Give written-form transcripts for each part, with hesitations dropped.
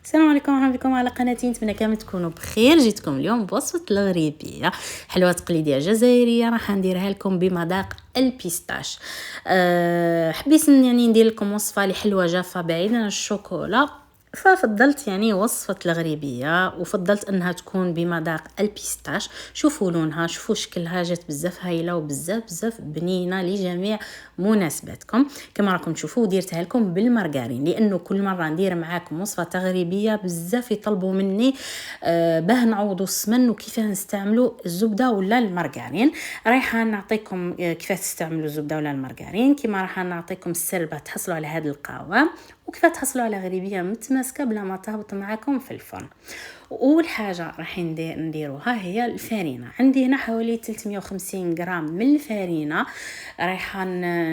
السلام عليكم ورحمه بكم على قناتي. نتمنى كامل تكونوا بخير. جيتكم اليوم بوصفه الغريبيه حلوه تقليديه جزائريه راح نديرها لكم بمذاق البيستاش. حبيت يعني ندير لكم وصفه لحلوه جافه بعيدا عن الشوكولا، ففضلت يعني وصفة الغريبية وفضلت انها تكون بمذاق البيستاش. شوفوا لونها، شوفوا شكلها، جات بزاف هايله وبزاف بنينه لجميع مناسباتكم. كما راكم تشوفوا ديرتها لكم بالمارغرين، لانه كل مره ندير معاكم وصفه تغريبيه بزاف يطلبوا مني باه نعوضوا السمن وكيف نستعملوا الزبده ولا المارغرين. رايحه نعطيكم كيف تستعملوا الزبده ولا المارغرين، كما راح نعطيكم السر باه تحصلوا على هذا القوام وكيف تحصلوا على غريبيه متماسكه بلا ما تهبط معكم في الفرن. واول حاجه راح نديروها هي الفارينه. عندي هنا حوالي 350 غرام من الفارينه، رايحه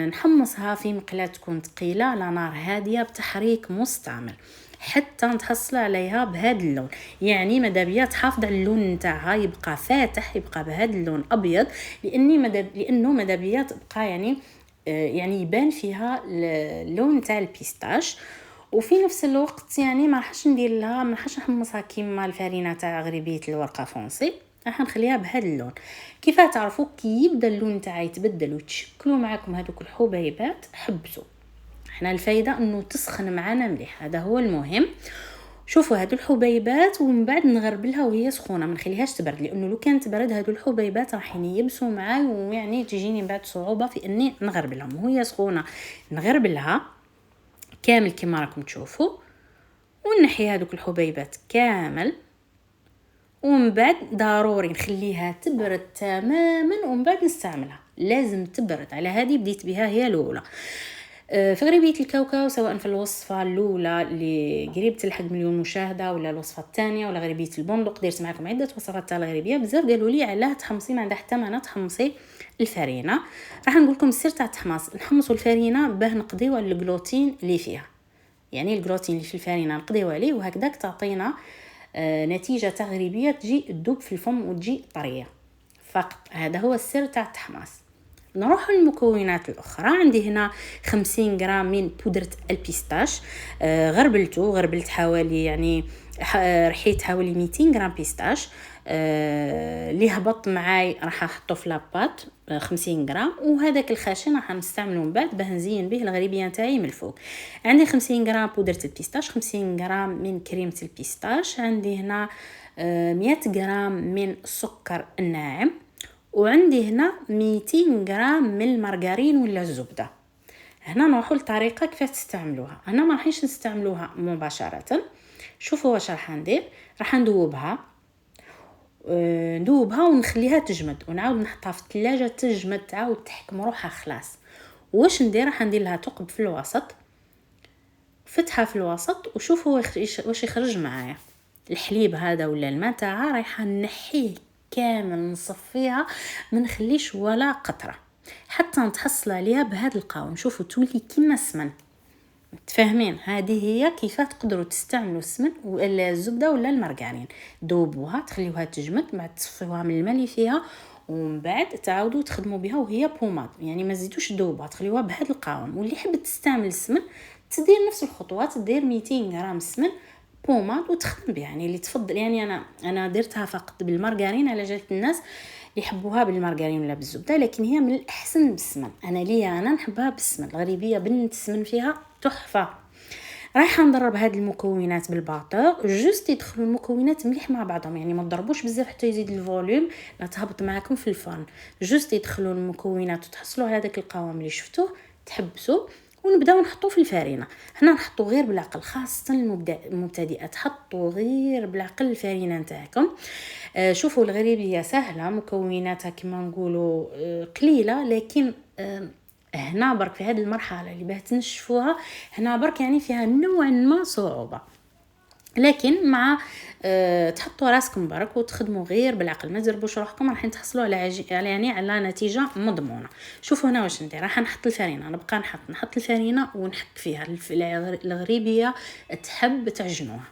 نحمصها في مقلاة تكون ثقيله على نار هاديه بتحريك مستمر حتى نتحصل عليها بهذا اللون. يعني مدابيا تحافظ على اللون نتاعها يبقى فاتح، يبقى بهذا اللون ابيض، لانه مدابيا تبقى يعني يبان فيها اللون تاع البيستاش. وفي نفس الوقت يعني ما راحش ندير لها، ما راحش نحمصها كيما الفارينه تاع غريبيه الورقه فونسي، راح نخليها بهذا اللون. كيف تعرفوا كي يبدا اللون تاعها يتبدل وتشكلوا معكم هذوك الحبيبات؟ حبسوا، احنا الفايده انه تسخن معنا مليح، هذا هو المهم. شوفوا هذو الحبيبات ومن بعد نغربلها وهي سخونه، ما نخليهاش تبرد، لانه لو كانت تبرد هذو الحبيبات راح يبسوا معاي ويعني تجيني بعد صعوبه في اني نغربلهم. وهي سخونه نغربلها كامل كما راكم تشوفوا، ونحي هذوك الحبيبات كامل. ومن بعد ضروري نخليها تبرد تماما ومن بعد نستعملها، لازم تبرد. على هذه بديت بها هي الاولى في غريبيه الكاوكاو، سواء في الوصفه الاولى اللي قريب تلحق مليون مشاهده ولا الوصفه الثانيه ولا غريبيه البندق. درت معكم عده وصفات تاع الغريبيه، بزاف قالوا لي علاه تحمصي ما عندها حتى معنى تحمصي الفارينه. راح نقول لكم السر تاع التحماص. نحمصوا الفارينه باه نقضيو على الجلوتين اللي فيها، يعني الجلوتين اللي في الفارينه نقضيو عليه، وهكذاك تعطينا نتيجه تغريبيه تجي تذوب في الفم وتجي طريه فقط. هذا هو السر تاع التحماص. نروح للمكونات الاخرى. عندي هنا 50 غرام من بودره البيستاش، غربلت حوالي يعني رحيت حوالي 200 غرام بيستاش. اللي هبط معاي راح احطه في لاباط 50 غرام، وهذاك الخاشن راح نستعمله من بعد باه نزين به الغريبيه نتاعي من الفوق. عندي 50 غرام بودره البيستاش، 50 غرام من كريمه البيستاش، عندي هنا 100 غرام من السكر الناعم، وعندي هنا 200 غرام من المارغرين ولا الزبده. هنا نروحوا للطريقه كيف تستعملوها. انا ما راحش نستعملوها مباشره. شوفوا واش راح ندير. راح ندوبها ونخليها تجمد، ونعاود نحطها في الثلاجه تجمد تعاود تحكم روحها خلاص. واش ندير؟ راح ندير لها ثقب في الوسط، فتحه في الوسط، وشوفوا واش يخرج معايا. الحليب هذا ولا الماء تاعها رايحه نحيه كامل، نصفيها ما نخليش ولا قطره حتى نتحصل عليها بهذا القوام. شوفوا تولي كيما السمن. تفاهمين؟ هذه هي كيف تقدروا تستعملوا السمن ولا الزبده ولا المارغرين. دوبوها تخليوها تجمد، بعد تصفيوها من الماء اللي فيها، ومن بعد تعاودوا تخدموا بها وهي بوماد، يعني ما تزيدوش دوبها، تخليوها بهذا القوام. واللي حبت تستعمل السمن تدير نفس الخطوات، تدير 200 غرام سمن بوماد وتخدم بها، يعني اللي تفضل. يعني انا درتها فقط بالمارغرين على جال الناس اللي يحبوها بالمارغرين ولا بالزبده، لكن هي من الاحسن بالسمن. انا نحبها بالسمن. الغريبيه بنت السمن فيها تحفه. رايحه نضرب هاد المكونات بالباطور، جوست يدخلوا المكونات مليح مع بعضهم، يعني ما تضربوش بزاف حتى يزيد الفوليوم لا تهبط معكم في الفرن. جوست يدخلوا المكونات وتحصلوا على داك القوام اللي شفتوه، تحبسوا ونبداو نحطو في الفارينه. هنا نحطو غير بالعقل، خاصه المبتدئات حطوا غير بالعقل الفارينه نتاعكم. شوفوا الغريبيه سهله، مكوناتها كما نقولوا قليله، لكن هنا برك في هذه المرحله اللي باه تنشفوها هنا برك يعني فيها نوعا ما صعوبه، لكن مع تحطوا راسكم برك وتخدموا غير بالعقل، ما تزربوش روحكم، راح تحصلوا على نتيجه مضمونه. شوفوا هنا واش ندير. راح نحط الفارينه، نبقى نحط الفارينه ونحك فيها. الغريبيه تحب تعجنوها،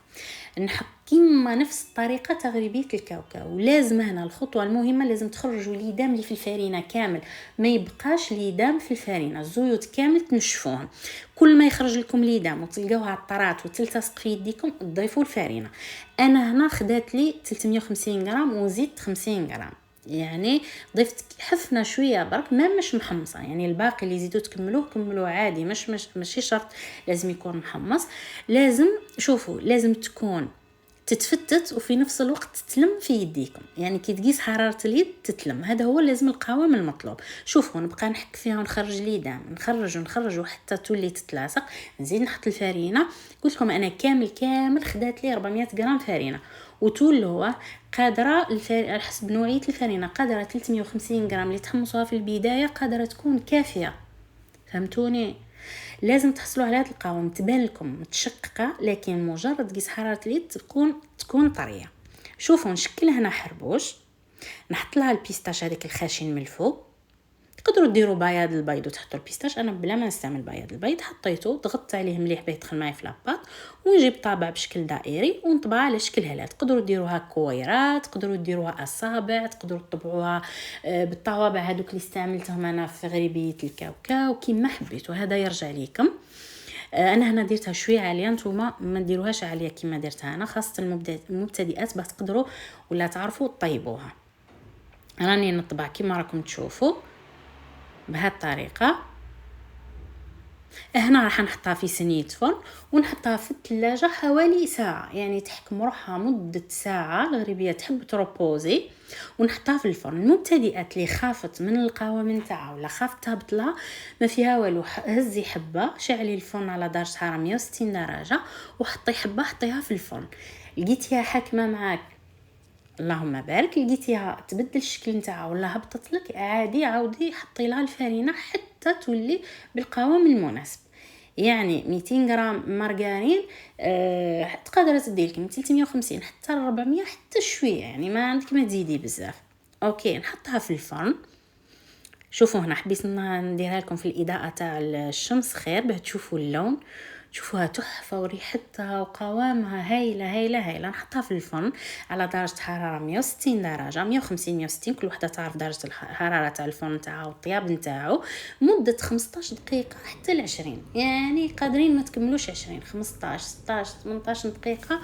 كيما نفس الطريقه تغريبيه الكاوكاو. ولازم هنا الخطوه المهمه، لازم تخرجوا ليدام اللي في الفرينه كامل، ما يبقاش ليدام في الفرينه، الزيوت كامل تنشفوهم. كل ما يخرج لكم ليدام وتلقاوها طرات وتلتصق في يديكم تضيفوا الفرينه. انا هنا خدات لي 350 غرام وزيت 50 غرام، يعني ضفت حفنه شويه برك، ما مش محمصه، يعني الباقي اللي زيدوا تكملوه كملوه عادي، ماشي شرط لازم يكون محمص. لازم شوفوا لازم تكون تتفتت وفي نفس الوقت تتلم في يديكم، يعني كي تقيس حراره اليد تتلم، هذا هو لازم القوام المطلوب. شوفوا نبقى نحك فيها ونخرج ليدام، نخرج حتى تولي تتلاصق، نزيد نحط الفرينه. قلت لكم انا كامل خدات لي 400 غرام فرينه، وتول هو قادره على حسب نوعيه الفرينه، قادره 350 غرام اللي تحمصوها في البدايه قادره تكون كافيه. فهمتوني؟ لازم تحصلوا على هذا القوام، تبان لكم متشققه، لكن مجرد قيس حراره اليد تكون طريه. شوفوا نشكل هنا حربوش، نحط لها البيستاش هذيك الخاشن من الفوق. تقدروا ديروا بياض البيض وتحطوا البيستاش، انا بلا ما نستعمل بياض البيض، حطيته ضغطت عليه مليح باه يدخل معايا في لاباط، ونجيب طابع بشكل دائري ونطبعها على شكل هلال. تقدروا ديروها كويرات، تقدروا ديروها اصابع، تقدروا تطبعوها بالطوابع هذوك اللي استعملتهم انا في غريبيه الكاوكاو، كيما حبيتوا، هذا يرجع ليكم. انا هنا درتها شويه عاليه، نتوما ما ديروهاش عاليه كيما درتها انا، خاصه المبتدئات باش تقدروا ولا تعرفوا طيبوها. راني نطبع كيما راكم تشوفوا بهذه الطريقه. هنا راح نحطها في صينيه فرن ونحطها في الثلاجه حوالي ساعه، يعني تحكم روحها مده ساعه، الغريبيه تحب تروبوزي، ونحطها في الفرن. المبتدئات اللي خافت من القوام نتاعها ولا خافت تهبط ما فيها والو، هزي حبه، شعلي الفرن على درجه حراره 160 درجه وحطي حبه، حطيها في الفرن. لقيتيها حاكمه معاك اللهم بارك، لقيتيها تبدل الشكل نتاعها ولا هبطت لك، عادي عاودي حطي لها الفرينه حتى تولي بالقوام المناسب. يعني 200 غرام مارغرين تقدر تدير لك من 350 حتى 400 حتى شويه، يعني ما عندك ما تزيدي بزاف. اوكي نحطها في الفرن. شوفوا هنا حبيت نديرها لكم في الاضاءه تاع الشمس خير باه تشوفوا اللون، تشوفوها تحفه وريحتها وقوامها هايله. نحطها في الفرن على درجه حراره 160 درجه، 150 160، كل وحده تعرف درجه الحراره تاع الفرن تاعها والطياب نتاعو، مده 15 دقيقه حتى ل 20، يعني قادرين ما تكملوش 20، 15 16 18 دقيقه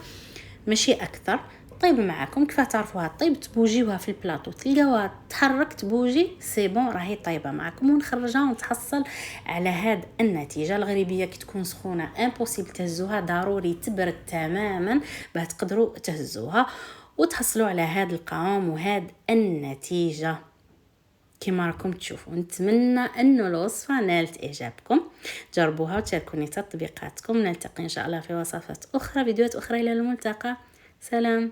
ماشي اكثر. طيب معاكم كيف تعرفوها طيب؟ تبوجيوها في البلاطو تلقاوها تحرك تبوجي، سي بون راهي طيبه معكم، ونخرجها ونتحصل على هاد النتيجه. الغريبيه كي تكون سخونه امبوسيبل تهزوها، ضروري تبرد تماما باه تقدروا تهزوها وتحصلوا على هاد القوام وهاد النتيجه كما راكم تشوفوا. نتمنى انه الوصفه نالت اعجابكم، جربوها وتشاركوني تطبيقاتكم. نلتقي ان شاء الله في وصفات اخرى، فيديوهات اخرى، الى الملتقى، سلام.